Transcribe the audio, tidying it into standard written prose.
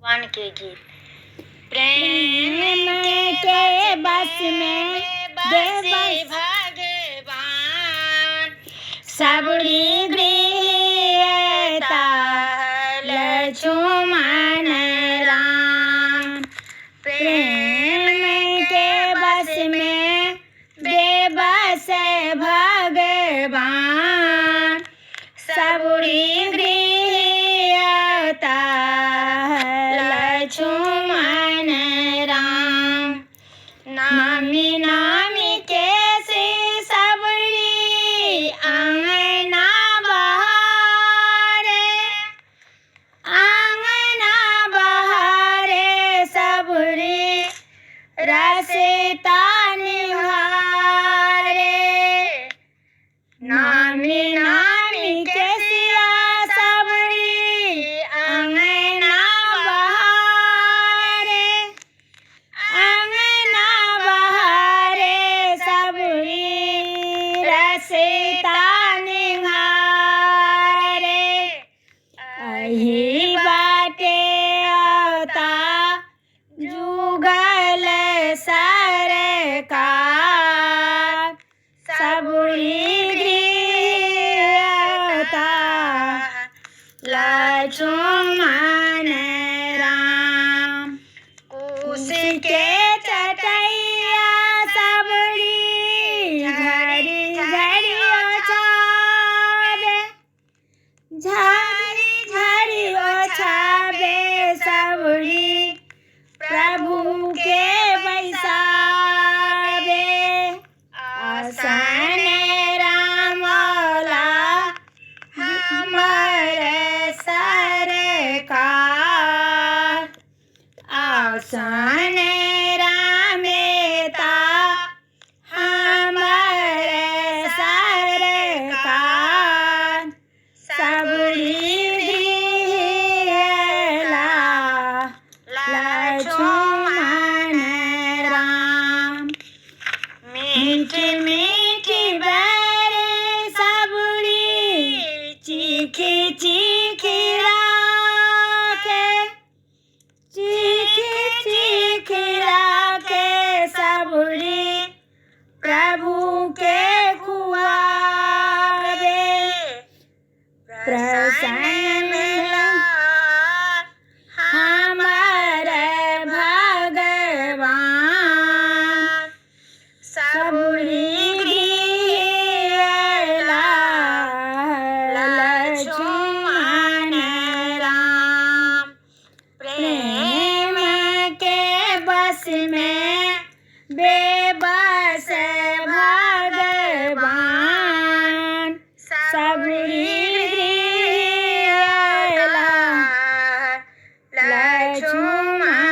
भगवान के गीत। प्रेम के बस में बसे भगवान, सबरी गृहता लक्ष्मण राम। प्रेम के बस में बेबस भगवान, सबरी गृहता लक्ष्मण राम। नामी नामी के से सबरी आंगना बहारे, आंगना बहारे सबरी रसता निहारे। नामी नामी के सिया सबरी आंगना बहारे, आंगना बहारे सबरी रसता निहारे। अही बाटे आता जुगल सरकार, सबरी गृहता लक्ष्मण राम। कुश के चटैया सबरी झरी झरी ओछावे, झरी झरी ओछावे सबरी प्रभु के बैसावे। आसन रामला हमर सरकार, आसन रामेता हमर सरकार, सबरी गृहला लक्ष्मण राम। मीठी मीठी बैरे सबरी चीखी चीखी राखे, चीखी चीखी राखे सबरी प्रभु के खुआवे। प्रसन्न मिला हमर भगवान, सबरी गृहला लक्ष्मण राम। प्रेम के बस में बेबस भगवान, सबरी गृहला लक्ष्मण